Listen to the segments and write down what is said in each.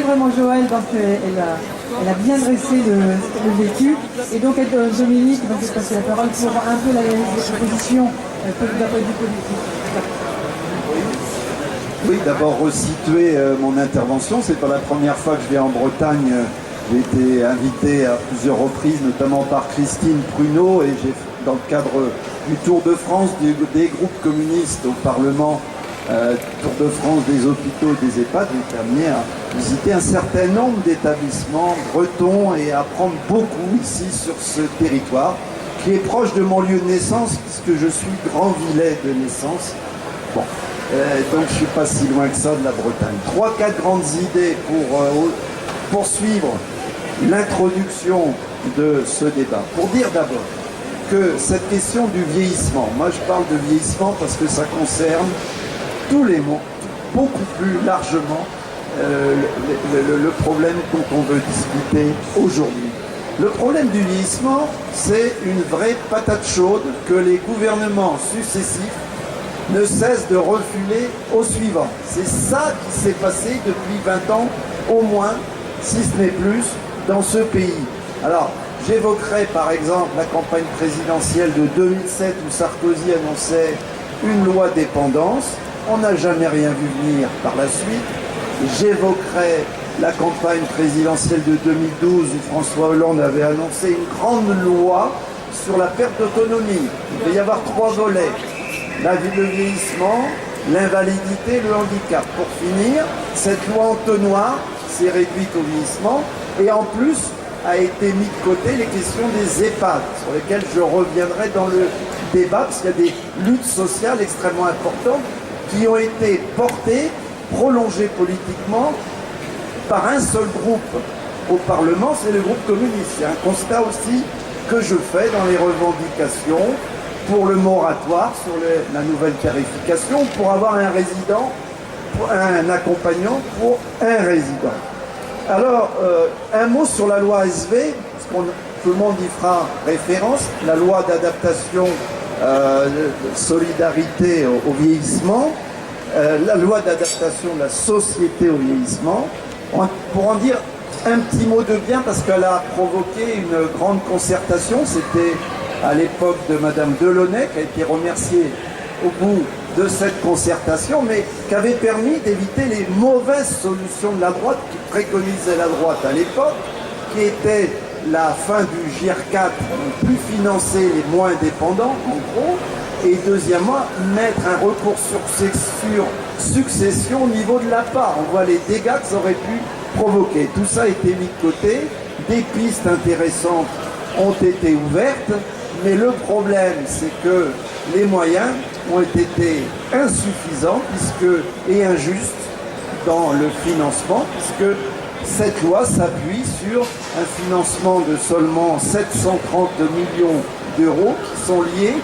remercie vraiment Joëlle parce qu'elle a bien dressé le vécu. Et donc Dominique, je vais passer la parole pour un peu la position d'un point de vue politique. Oui, d'abord resituer mon intervention. C'est pas la première fois que je viens en Bretagne. J'ai été invité à plusieurs reprises, notamment par Christine Pruneau, et j'ai, dans le cadre du Tour de France des groupes communistes au Parlement, Tour de France des hôpitaux et des EHPAD, j'ai été amené à visiter un certain nombre d'établissements bretons et apprendre beaucoup ici sur ce territoire, qui est proche de mon lieu de naissance, puisque je suis Grand-Villais de naissance. Bon. Donc je ne suis pas si loin que ça de la Bretagne. 3-4 grandes idées pour poursuivre l'introduction de ce débat. Pour dire d'abord que cette question du vieillissement, moi je parle de vieillissement parce que ça concerne tous les mondes, beaucoup plus largement le problème dont on veut discuter aujourd'hui. Le problème du vieillissement, c'est une vraie patate chaude que les gouvernements successifs ne cesse de refiler au suivant. C'est ça qui s'est passé depuis 20 ans, au moins, si ce n'est plus, dans ce pays. Alors, j'évoquerai par exemple la campagne présidentielle de 2007 où Sarkozy annonçait une loi dépendance. On n'a jamais rien vu venir par la suite. J'évoquerai la campagne présidentielle de 2012 où François Hollande avait annoncé une grande loi sur la perte d'autonomie. Il va y avoir 3 volets. Le vieillissement, l'invalidité, le handicap. Pour finir, cette loi entonnoir s'est réduite au vieillissement et en plus a été mis de côté les questions des EHPAD, sur lesquelles je reviendrai dans le débat, parce qu'il y a des luttes sociales extrêmement importantes qui ont été portées, prolongées politiquement par un seul groupe au Parlement, c'est le groupe communiste. C'est un constat aussi que je fais dans les revendications pour le moratoire sur la nouvelle tarification, pour avoir un résident, un accompagnant pour un résident. Alors, un mot sur la loi SV, parce que tout le monde y fera référence, la loi d'adaptation de solidarité au vieillissement, la loi d'adaptation de la société au vieillissement, pour en dire un petit mot de bien, parce qu'elle a provoqué une grande concertation. C'était à l'époque de Madame Delaunay, qui a été remerciée au bout de cette concertation, mais qui avait permis d'éviter les mauvaises solutions de la droite, qui préconisait la droite à l'époque, qui était la fin du GIR 4, plus financer les moins dépendants, en gros, et deuxièmement, mettre un recours sur succession au niveau de la part. On voit les dégâts que ça aurait pu provoquer. Tout ça a été mis de côté, des pistes intéressantes ont été ouvertes, mais le problème, c'est que les moyens ont été insuffisants et injustes dans le financement, puisque cette loi s'appuie sur un financement de seulement 730 millions d'euros qui sont liés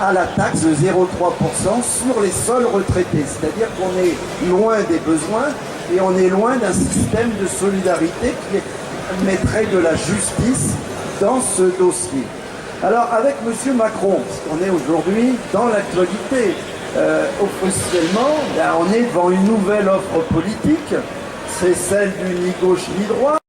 à la taxe de 0,3% sur les seuls retraités. C'est-à-dire qu'on est loin des besoins et on est loin d'un système de solidarité qui mettrait de la justice dans ce dossier. Alors avec M. Macron, parce qu'on est aujourd'hui dans l'actualité, officiellement, on est devant une nouvelle offre politique, c'est celle du ni gauche ni droite,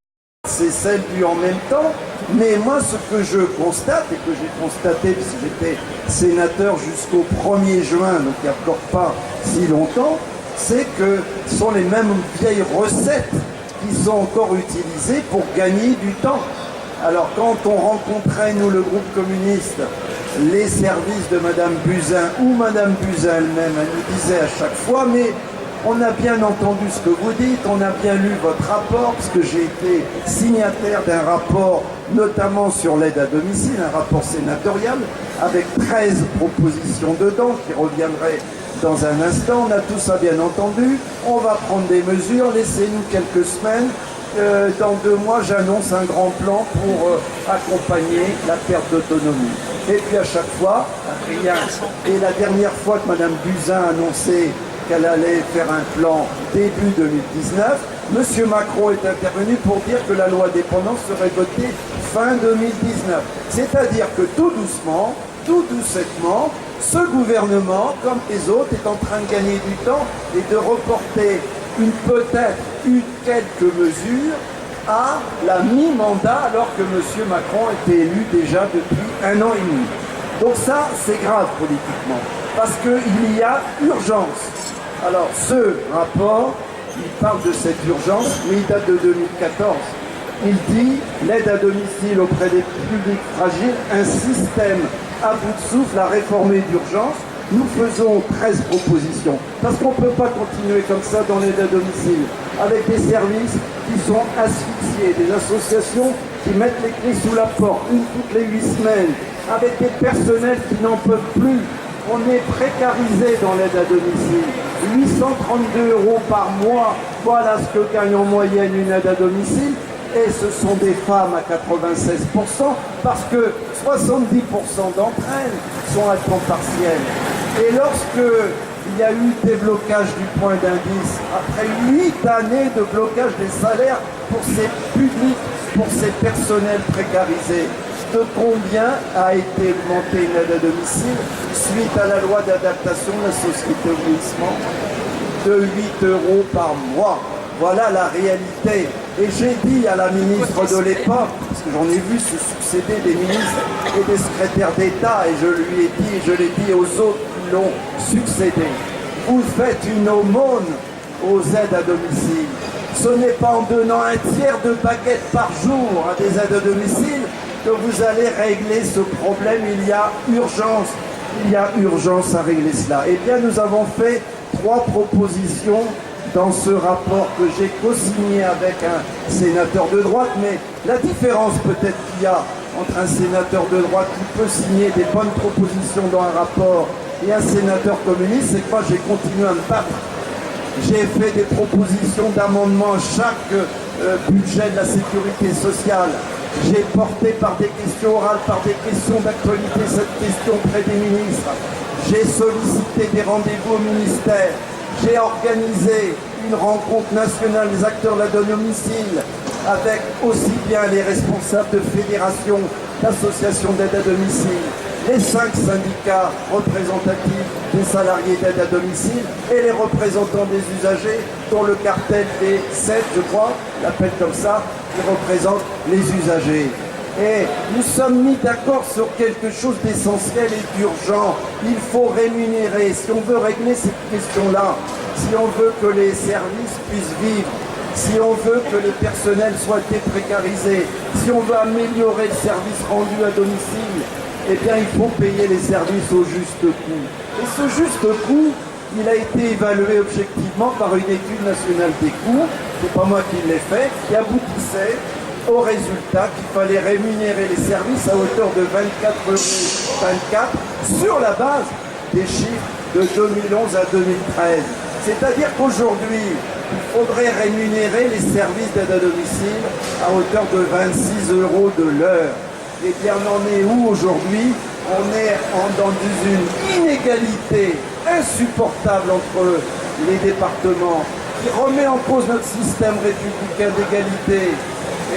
c'est celle du en même temps, mais moi ce que je constate, et que j'ai constaté parce que j'étais sénateur jusqu'au 1er juin, donc il n'y a encore pas si longtemps, c'est que ce sont les mêmes vieilles recettes qui sont encore utilisées pour gagner du temps. Alors quand on rencontrait, nous, le groupe communiste, les services de Madame Buzyn ou Madame Buzyn elle-même, elle nous disait à chaque fois, mais on a bien entendu ce que vous dites, on a bien lu votre rapport, parce que j'ai été signataire d'un rapport, notamment sur l'aide à domicile, un rapport sénatorial, avec 13 propositions dedans, qui reviendraient dans un instant. On a tout ça bien entendu, on va prendre des mesures, laissez-nous quelques semaines. Dans 2 mois, j'annonce un grand plan pour accompagner la perte d'autonomie. Et puis à chaque fois, rien. Et la dernière fois que Mme Buzyn a annoncé qu'elle allait faire un plan début 2019, M. Macron est intervenu pour dire que la loi dépendance serait votée fin 2019. C'est-à-dire que tout doucement, tout doucettement, ce gouvernement, comme les autres, est en train de gagner du temps et de reporter peut-être eu quelques mesures à la mi-mandat, alors que M. Macron était élu déjà depuis 1 an et demi. Donc ça, c'est grave politiquement, parce qu'il y a urgence. Alors ce rapport, il parle de cette urgence, mais il date de 2014. Il dit l'aide à domicile auprès des publics fragiles, un système à bout de souffle à réformer d'urgence. Nous faisons 13 propositions, parce qu'on ne peut pas continuer comme ça dans l'aide à domicile, avec des services qui sont asphyxiés, des associations qui mettent les clés sous la porte, une toutes les 8 semaines, avec des personnels qui n'en peuvent plus. On est précarisé dans l'aide à domicile. 832 € par mois, voilà ce que gagne en moyenne une aide à domicile. Et ce sont des femmes à 96%, parce que 70% d'entre elles sont à temps partiel. Et lorsque il y a eu déblocage du point d'indice, après 8 années de blocage des salaires pour ces publics, pour ces personnels précarisés, de combien a été augmentée une aide à domicile suite à la loi d'adaptation de la société au vieillissement? De 8 € par mois. Voilà la réalité. Et j'ai dit à la ministre de l'époque, parce que j'en ai vu se succéder des ministres et des secrétaires d'État, et je lui ai dit, et je l'ai dit aux autres qui l'ont succédé, vous faites une aumône aux aides à domicile. Ce n'est pas en donnant un tiers de baguettes par jour à des aides à domicile que vous allez régler ce problème. Il y a urgence. Il y a urgence à régler cela. Eh bien, nous avons fait 3 propositions dans ce rapport que j'ai co-signé avec un sénateur de droite, mais la différence peut-être qu'il y a entre un sénateur de droite qui peut signer des bonnes propositions dans un rapport et un sénateur communiste, c'est que moi j'ai continué à me battre. J'ai fait des propositions d'amendement à chaque budget de la sécurité sociale. J'ai porté par des questions orales, par des questions d'actualité, cette question auprès des ministres. J'ai sollicité des rendez-vous au ministère. J'ai organisé une rencontre nationale des acteurs de l'aide à domicile avec aussi bien les responsables de fédérations, d'associations d'aide à domicile, les 5 syndicats représentatifs des salariés d'aide à domicile et les représentants des usagers, dont le cartel des 7, je crois, l'appelle comme ça, qui représente les usagers. Et nous sommes mis d'accord sur quelque chose d'essentiel et d'urgent. Il faut rémunérer. Si on veut régler cette question-là, si on veut que les services puissent vivre, si on veut que le personnel soit déprécarisé, si on veut améliorer le service rendu à domicile, eh bien il faut payer les services au juste coût. Et ce juste coût, il a été évalué objectivement par une étude nationale des coûts, c'est pas moi qui l'ai fait, qui aboutissait au résultat qu'il fallait rémunérer les services à hauteur de 24,24 € sur la base des chiffres de 2011 à 2013. C'est-à-dire qu'aujourd'hui, il faudrait rémunérer les services d'aide à domicile à hauteur de 26 € de l'heure. Et bien on en est où aujourd'hui? On est dans une inégalité insupportable entre les départements qui remet en cause notre système républicain d'égalité.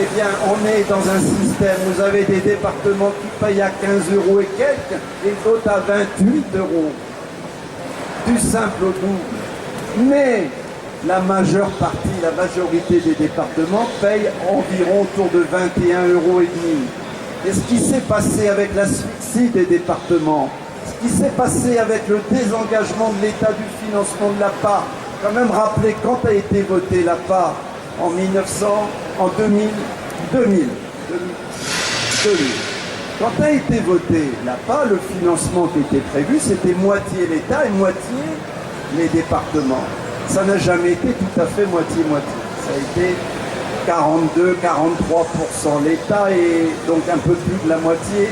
Eh bien, on est dans un système, vous avez des départements qui payent à 15 € et quelques, et d'autres à 28 €. Du simple au double. Mais la majeure partie, la majorité des départements payent environ autour de 21,5 €. Et ce qui s'est passé avec l'asphyxie des départements, ce qui s'est passé avec le désengagement de l'État du financement de l'APA, quand même rappeler quand a été votée l'APA en 2000. Quand a été voté l'APA, le financement qui était prévu, c'était moitié l'État et moitié les départements. Ça n'a jamais été tout à fait moitié-moitié. Ça a été 42-43% l'État et donc un peu plus de la moitié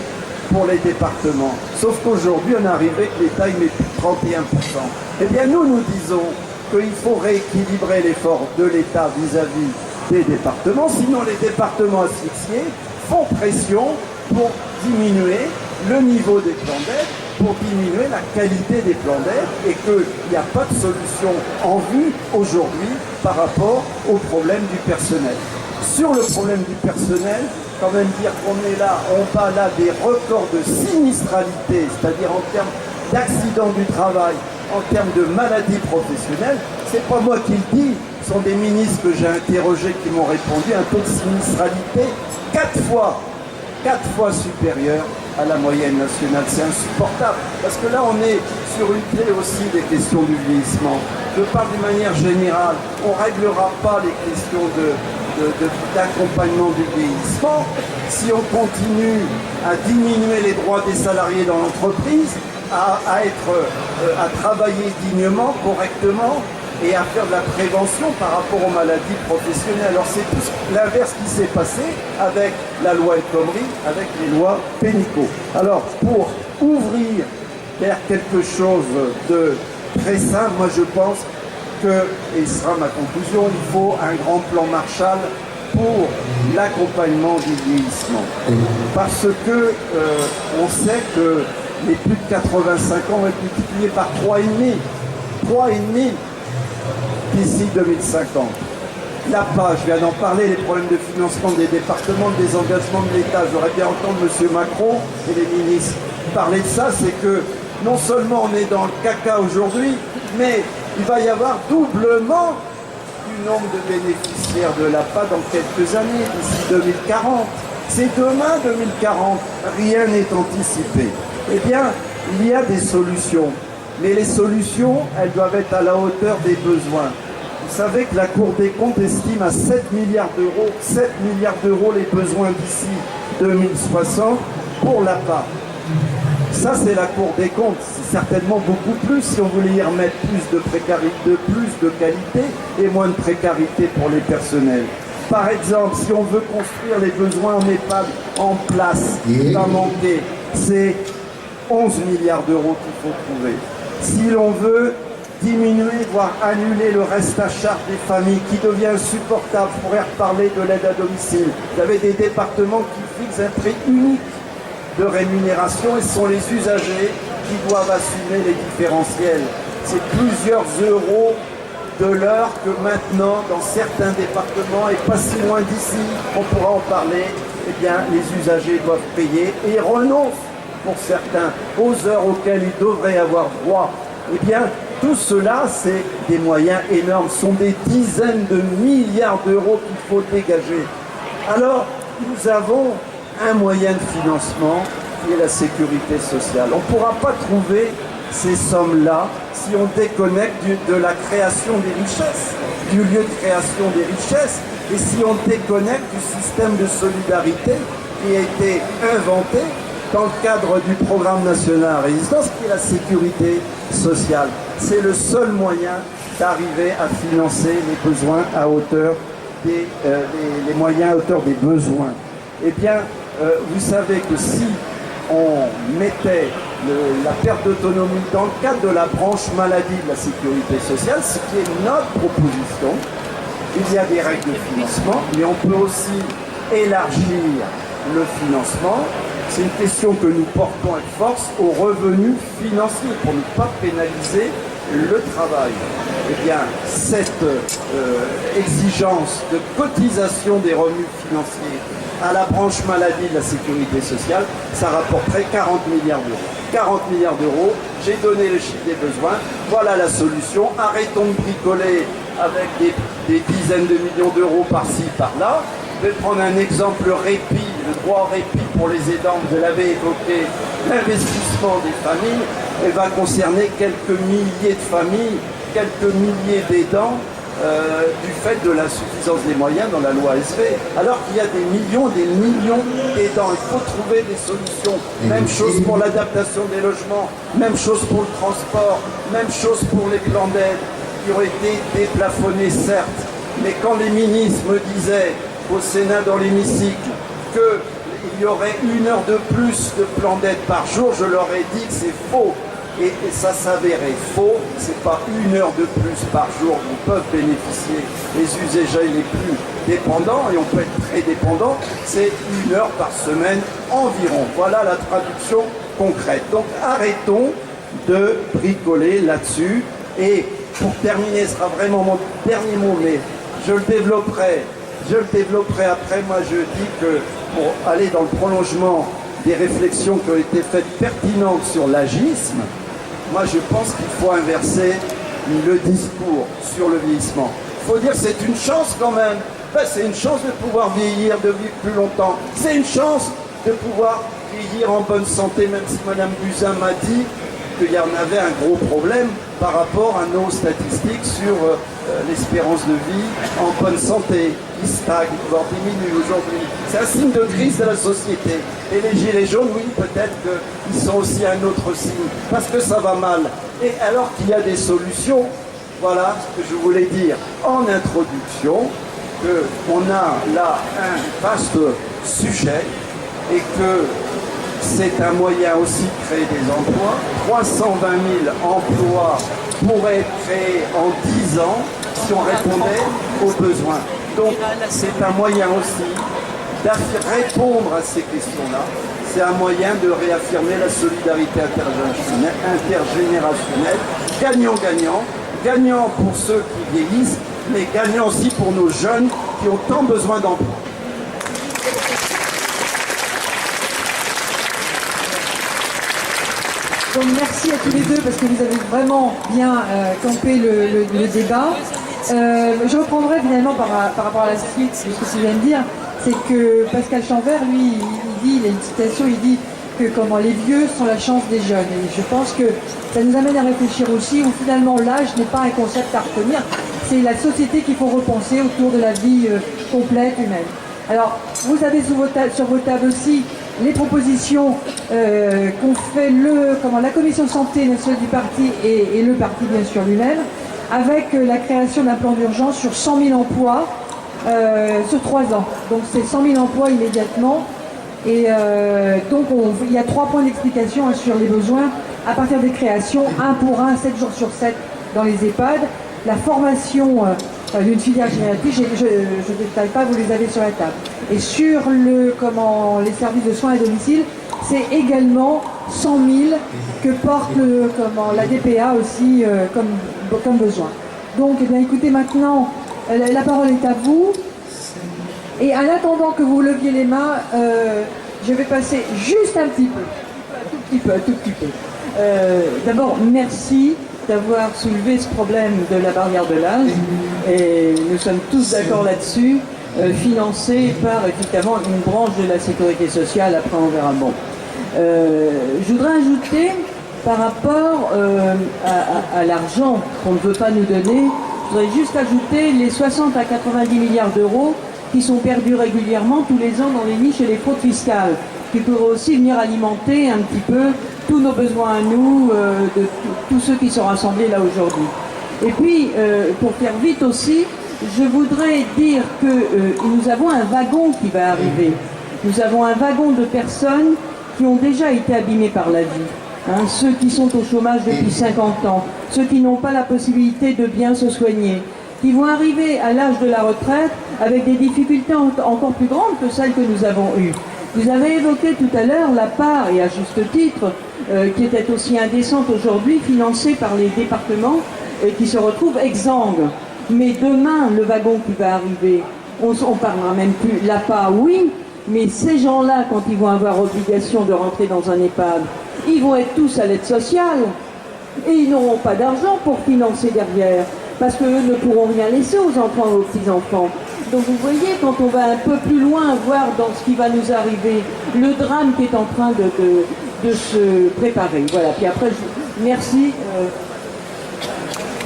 pour les départements. Sauf qu'aujourd'hui, on est arrivé que l'État il met plus de 31%. Eh bien, nous disons qu'il faut rééquilibrer l'effort de l'État vis-à-vis des départements, sinon les départements asphyxiés font pression pour diminuer le niveau des plans d'aide, pour diminuer la qualité des plans d'aide, et qu'il n'y a pas de solution en vue aujourd'hui par rapport au problème du personnel. Sur le problème du personnel, quand même dire qu'on est là, on bat là des records de sinistralité, c'est-à-dire en termes d'accidents du travail, en termes de maladies professionnelles, c'est pas moi qui le dis, Ce sont des ministres que j'ai interrogés qui m'ont répondu, un taux de sinistralité 4 fois supérieur à la moyenne nationale. C'est insupportable, parce que là on est sur une clé aussi des questions du vieillissement. Je parle d'une manière générale, on ne réglera pas les questions d'accompagnement du vieillissement si on continue à diminuer les droits des salariés dans l'entreprise, à travailler dignement, correctement, et à faire de la prévention par rapport aux maladies professionnelles. Alors c'est tout l'inverse qui s'est passé avec la loi El Khomri, avec les lois Pénicaud. Alors pour ouvrir vers quelque chose de très simple, moi je pense que, et ce sera ma conclusion, il faut un grand plan Marshall pour l'accompagnement du vieillissement. Parce que on sait que les plus de 85 ans vont être multipliés par 3,5 d'ici 2050. L'APA, je viens d'en parler, les problèmes de financement des départements, des engagements de l'État. J'aurais bien entendu M. Macron et les ministres parler de ça. C'est que non seulement on est dans le caca aujourd'hui, mais il va y avoir doublement du nombre de bénéficiaires de l'APA dans quelques années, d'ici 2040. C'est demain 2040, rien n'est anticipé. Eh bien, il y a des solutions. Mais les solutions, elles doivent être à la hauteur des besoins. Vous savez que la Cour des comptes estime à 7 milliards d'euros les besoins d'ici 2060 pour l'APA. Ça, c'est la Cour des comptes. C'est certainement beaucoup plus si on voulait y remettre plus de précarité, plus de qualité et moins de précarité pour les personnels. Par exemple, si on veut construire les besoins en EHPAD en place, il va manquer, c'est 11 milliards d'euros qu'il faut trouver. Si l'on veut diminuer, voire annuler le reste à charge des familles qui devient insupportable, je pourrais reparler de l'aide à domicile. Vous avez des départements qui fixent un prix unique de rémunération et ce sont les usagers qui doivent assumer les différentiels. C'est plusieurs euros de l'heure que maintenant, dans certains départements, et pas si loin d'ici, on pourra en parler, eh bien, les usagers doivent payer et renoncent pour certains aux heures auxquelles ils devraient avoir droit. Eh bien, tout cela, c'est des moyens énormes, ce sont des dizaines de milliards d'euros qu'il faut dégager. Alors, nous avons un moyen de financement qui est la sécurité sociale. On ne pourra pas trouver ces sommes-là si on déconnecte de la création des richesses, du lieu de création des richesses, et si on déconnecte du système de solidarité qui a été inventé dans le cadre du programme national à résistance, qui est la sécurité sociale. C'est le seul moyen d'arriver à financer les besoins à hauteur des les moyens à hauteur des besoins. Eh bien, vous savez que si on mettait la perte d'autonomie dans le cadre de la branche maladie de la sécurité sociale, ce qui est notre proposition, il y a des règles de financement, mais on peut aussi élargir le financement. C'est une question que nous portons avec force aux revenus financiers pour ne pas pénaliser le travail. Eh bien, cette exigence de cotisation des revenus financiers à la branche maladie de la sécurité sociale, ça rapporterait 40 milliards d'euros. 40 milliards d'euros, j'ai donné le chiffre des besoins, voilà la solution. Arrêtons de bricoler avec des dizaines de millions d'euros par-ci, par-là. Je vais prendre un exemple répit, le droit au répit pour les aidants, vous l'avez évoqué, l'investissement des familles, et va concerner quelques milliers de familles, quelques milliers d'aidants, du fait de l'insuffisance des moyens dans la loi SV, alors qu'il y a des millions d'aidants. Il faut trouver des solutions. Même chose pour l'adaptation des logements, même chose pour le transport, même chose pour les plans d'aide qui ont été déplafonnés, certes. Mais quand les ministres me disaient au Sénat dans l'hémicycle qu'il y aurait 1 heure de plus de plans d'aide par jour, je leur ai dit que c'est faux. Et ça s'avérait faux, c'est pas 1 heure de plus par jour dont peuvent bénéficier les usagers les plus dépendants, et on peut être très dépendant, c'est 1 heure par semaine environ. Voilà la traduction concrète. Donc arrêtons de bricoler là-dessus. Et pour terminer, ce sera vraiment mon dernier mot, mais je le développerai après. Moi je dis que pour aller dans le prolongement des réflexions qui ont été faites pertinentes sur l'agisme, moi je pense qu'il faut inverser le discours sur le vieillissement. Il faut dire c'est une chance quand même. Ben, c'est une chance de pouvoir vieillir, de vivre plus longtemps. C'est une chance de pouvoir vieillir en bonne santé, même si Madame Buzyn m'a dit qu'il y en avait un gros problème par rapport à nos statistiques sur l'espérance de vie en bonne santé, qui stagne, voire diminue aujourd'hui. C'est un signe de crise de la société. Et les gilets jaunes, oui, peut-être qu'ils sont aussi un autre signe, parce que ça va mal. Et alors qu'il y a des solutions, voilà ce que je voulais dire en introduction, qu'on a là un vaste sujet et que c'est un moyen aussi de créer des emplois. 320 000 emplois pourraient être créés en 10 ans si on répondait aux besoins. Donc c'est un moyen aussi de répondre à ces questions-là. C'est un moyen de réaffirmer la solidarité intergénérationnelle. Gagnant-gagnant. Gagnant pour ceux qui vieillissent, mais gagnant aussi pour nos jeunes qui ont tant besoin d'emploi. Donc merci à tous les deux parce que vous avez vraiment bien campé le débat. Je reprendrai finalement par rapport à la suite de ce que tu viens de dire, c'est que Pascal Chanvert, lui, il a une citation, il dit que comment les vieux sont la chance des jeunes. Et je pense que ça nous amène à réfléchir aussi où finalement l'âge n'est pas un concept à retenir, c'est la société qu'il faut repenser autour de la vie complète humaine. Alors, vous avez sur vos tables aussi les propositions qu'ont fait la commission santé nationale du parti et le parti bien sûr lui-même, avec la création d'un plan d'urgence sur 100 000 emplois sur 3 ans. Donc c'est 100 000 emplois immédiatement. Et donc il y a 3 points d'explication sur les besoins à partir des créations, 1 pour 1, 7 jours sur 7 dans les EHPAD, la formation d'une filière génétique, je ne détaille pas, vous les avez sur la table. Et sur les services de soins à domicile, c'est également 100 000 que porte la DPA aussi comme besoin. Donc, eh bien, écoutez, maintenant, la parole est à vous. Et en attendant que vous leviez les mains, je vais passer juste un petit peu, un tout petit peu. D'abord, merci d'avoir soulevé ce problème de la barrière de l'âge, et nous sommes tous d'accord là-dessus, financé par évidemment une branche de la sécurité sociale, après on verra bon. Je voudrais ajouter par rapport à l'argent qu'on ne veut pas nous donner, je voudrais juste ajouter les 60 à 90 milliards d'euros qui sont perdus régulièrement tous les ans dans les niches et les fraudes fiscales, qui pourraient aussi venir alimenter un petit peu tous nos besoins à nous, de tous ceux qui sont rassemblés là aujourd'hui. Et puis, pour faire vite aussi, je voudrais dire que nous avons un wagon qui va arriver. Nous avons un wagon de personnes qui ont déjà été abîmées par la vie. Hein, ceux qui sont au chômage depuis 50 ans, ceux qui n'ont pas la possibilité de bien se soigner, qui vont arriver à l'âge de la retraite avec des difficultés encore plus grandes que celles que nous avons eues. Vous avez évoqué tout à l'heure la part, et à juste titre, qui était aussi indécente aujourd'hui, financée par les départements et qui se retrouvent exsangues. Mais demain, le wagon qui va arriver, on parlera même plus, l'APA, oui, mais ces gens-là, quand ils vont avoir obligation de rentrer dans un EHPAD, ils vont être tous à l'aide sociale et ils n'auront pas d'argent pour financer derrière, parce qu'eux ne pourront rien laisser aux enfants et aux petits-enfants. Donc vous voyez, quand on va un peu plus loin, voir dans ce qui va nous arriver, le drame qui est en train de se préparer. Voilà, puis après, merci.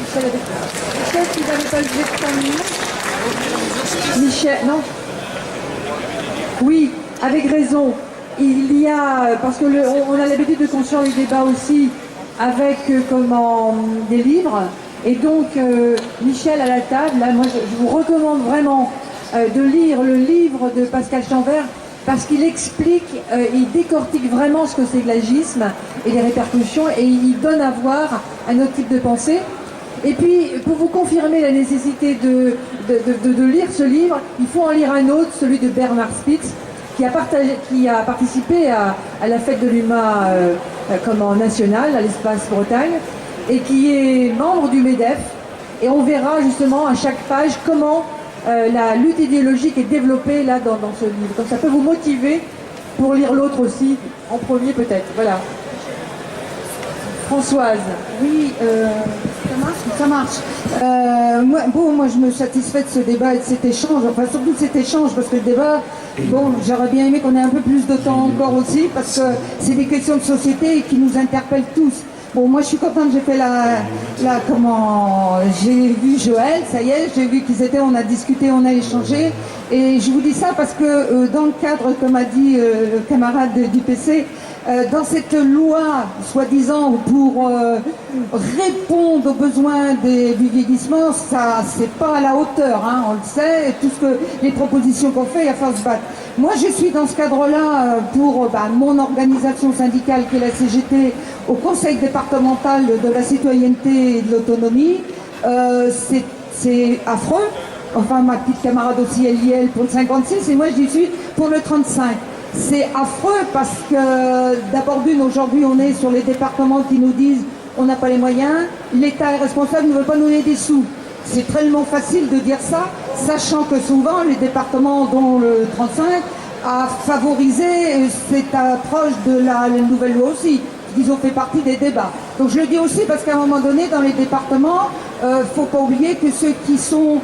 Michel, tu n'avais pas levé de 5 minutes ? Michel, non ? Oui, avec raison. Il y a, parce que on a l'habitude de construire les débats aussi avec des livres. Et donc, Michel à la table, là, moi je vous recommande vraiment de lire le livre de Pascal Chanvert, parce qu'il explique, il décortique vraiment ce que c'est que l'agisme et les répercussions, et il donne à voir un autre type de pensée. Et puis, pour vous confirmer la nécessité de lire ce livre, il faut en lire un autre, celui de Bernard Spitz, qui a participé à la fête de l'UMA nationale, à l'Espace Bretagne, et qui est membre du MEDEF. Et on verra justement à chaque page comment la lutte idéologique est développée là dans ce livre. Donc ça peut vous motiver pour lire l'autre aussi, en premier peut-être. Voilà. Françoise. Oui, Ça marche. Moi, je me satisfais de ce débat et de cet échange, enfin surtout de cet échange, parce que le débat, bon, j'aurais bien aimé qu'on ait un peu plus de temps encore aussi, parce que c'est des questions de société qui nous interpellent tous. Bon, moi, je suis contente, j'ai fait j'ai vu Joël, ça y est, j'ai vu qu'ils étaient, on a discuté, on a échangé, et je vous dis ça parce que dans le cadre, comme a dit le camarade du PC, dans cette loi, soi-disant, pour répondre aux besoins du vieillissement, ça, c'est pas à la hauteur, hein, on le sait, et tout ce que les propositions qu'on fait, il va falloir se battre. Moi, je suis dans ce cadre-là pour mon organisation syndicale, qui est la CGT, au Conseil départemental de la citoyenneté et de l'autonomie. C'est affreux. Enfin, ma petite camarade aussi, elle y est pour le 56, et moi, j'y suis pour le 35. C'est affreux parce que, d'abord aujourd'hui, on est sur les départements qui nous disent on n'a pas les moyens, l'État est responsable, ne veut pas nous donner des sous. C'est tellement facile de dire ça, sachant que souvent, les départements, dont le 35, a favorisé cette approche de la nouvelle loi aussi. Ils ont fait partie des débats. Donc je le dis aussi parce qu'à un moment donné, dans les départements, faut pas oublier que ceux qui sont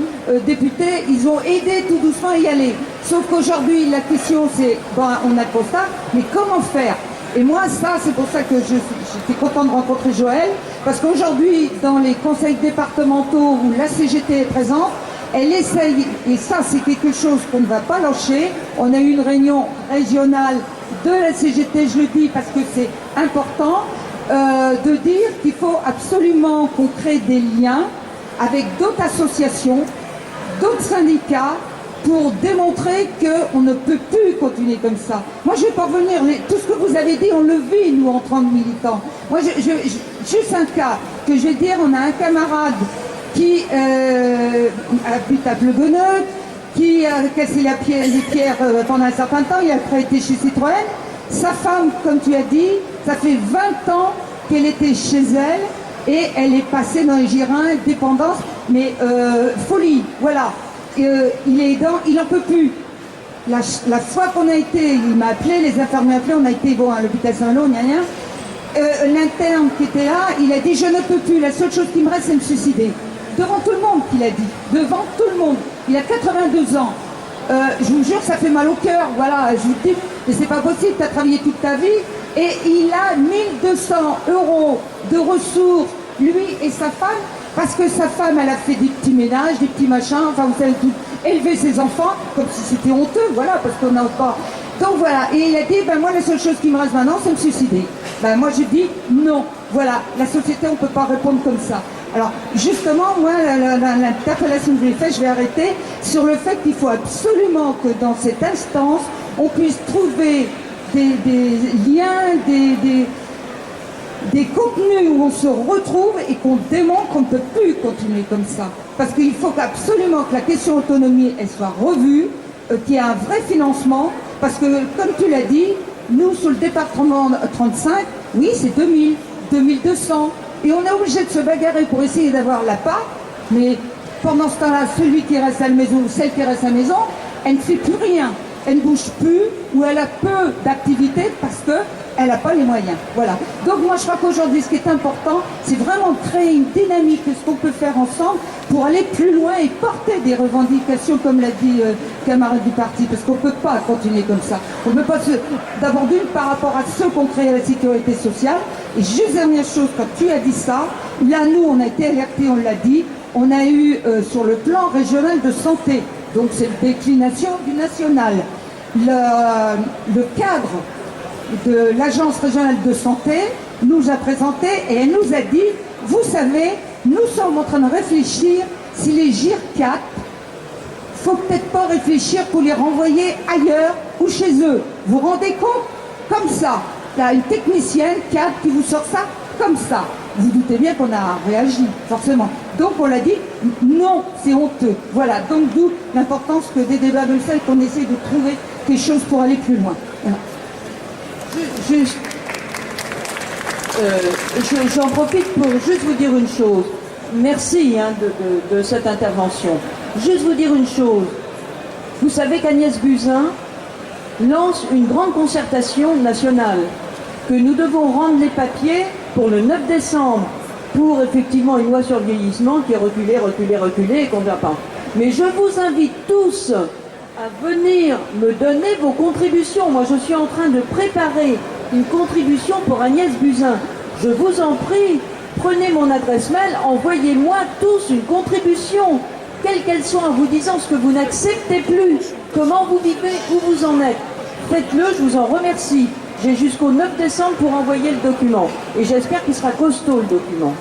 députés, ils ont aidé tout doucement à y aller. Sauf qu'aujourd'hui, la question c'est, on a le constat, mais comment faire? Et moi, ça, c'est pour ça que j'étais content de rencontrer Joël, parce qu'aujourd'hui, dans les conseils départementaux où la CGT est présente, elle essaye, et ça c'est quelque chose qu'on ne va pas lâcher. On a eu une réunion régionale de la CGT, je le dis parce que c'est important, de dire qu'il faut absolument qu'on crée des liens avec d'autres associations, d'autres syndicats, pour démontrer qu'on ne peut plus continuer comme ça. Moi, je vais pas revenir, tout ce que vous avez dit, on le vit, nous, en tant que militants. Moi, juste un cas, que je vais dire, on a un camarade qui habite à Pleugueneuil, qui a cassé les pierres pendant un certain temps, il a après été chez Citroën. Sa femme, comme tu as dit, ça fait 20 ans qu'elle était chez elle et elle est passée dans les girins, dépendance, mais folie, voilà. Il est aidant, il n'en peut plus. La fois qu'on a été, il m'a appelé, les infirmiers m'ont appelé, on a été à l'hôpital Saint-Lô, rien. L'interne qui était là, il a dit je ne peux plus, la seule chose qui me reste c'est me suicider. Devant tout le monde qu'il a dit, devant tout le monde. Il a 82 ans. Je vous jure, ça fait mal au cœur, voilà, je vous dis, mais c'est pas possible, tu as travaillé toute ta vie, et il a 1200 € de ressources, lui et sa femme, parce que sa femme, elle a fait des petits ménages, des petits machins, enfin vous savez tout, élever ses enfants, comme si c'était honteux, voilà, parce qu'on n'a pas... Donc voilà, et il a dit, moi la seule chose qui me reste maintenant, c'est me suicider. Moi je dis non, voilà, la société, on ne peut pas répondre comme ça. Alors, justement, moi, l'interpellation que j'ai faite, je vais arrêter sur le fait qu'il faut absolument que dans cette instance, on puisse trouver des liens, des contenus où on se retrouve et qu'on démontre qu'on ne peut plus continuer comme ça. Parce qu'il faut absolument que la question autonomie, elle soit revue, qu'il y ait un vrai financement, parce que, comme tu l'as dit, nous, sur le département 35, oui, c'est 2000, 2200. Et on est obligé de se bagarrer pour essayer d'avoir la part, mais pendant ce temps-là, celui qui reste à la maison ou celle qui reste à la maison, elle ne fait plus rien. Elle ne bouge plus ou elle a peu d'activité parce qu'elle n'a pas les moyens. Voilà. Donc moi, je crois qu'aujourd'hui, ce qui est important, c'est vraiment de créer une dynamique de ce qu'on peut faire ensemble pour aller plus loin et porter des revendications, comme l'a dit le camarade du parti, parce qu'on ne peut pas continuer comme ça. On ne peut pas d'abord d'une par rapport à ceux qui ont créé la sécurité sociale. Et juste dernière chose, quand tu as dit ça, là nous on a été alertés, on l'a dit, on a eu sur le plan régional de santé, donc c'est une déclination du national, le cadre de l'agence régionale de santé nous a présenté et elle nous a dit, vous savez, nous sommes en train de réfléchir si les GIR 4, faut peut-être pas réfléchir pour les renvoyer ailleurs ou chez eux. Vous vous rendez compte? Comme ça. Il y a une technicienne qui vous sort ça comme ça. Vous doutez bien qu'on a réagi, forcément. Donc on l'a dit, non, c'est honteux. Voilà, donc d'où l'importance que des débats de ça et qu'on essaye de trouver quelque chose pour aller plus loin. Voilà. J'en profite pour juste vous dire une chose. Merci de cette intervention. Juste vous dire une chose. Vous savez qu'Agnès Buzyn lance une grande concertation nationale, que nous devons rendre les papiers pour le 9 décembre pour effectivement une loi sur le vieillissement qui est reculée et qu'on ne va pas. Mais je vous invite tous à venir me donner vos contributions. Moi, je suis en train de préparer une contribution pour Agnès Buzyn. Je vous en prie, prenez mon adresse mail, envoyez-moi tous une contribution, quelle qu'elle soit, en vous disant ce que vous n'acceptez plus, comment vous vivez, où vous en êtes. Faites-le, je vous en remercie. J'ai jusqu'au 9 décembre pour envoyer le document. Et j'espère qu'il sera costaud, le document.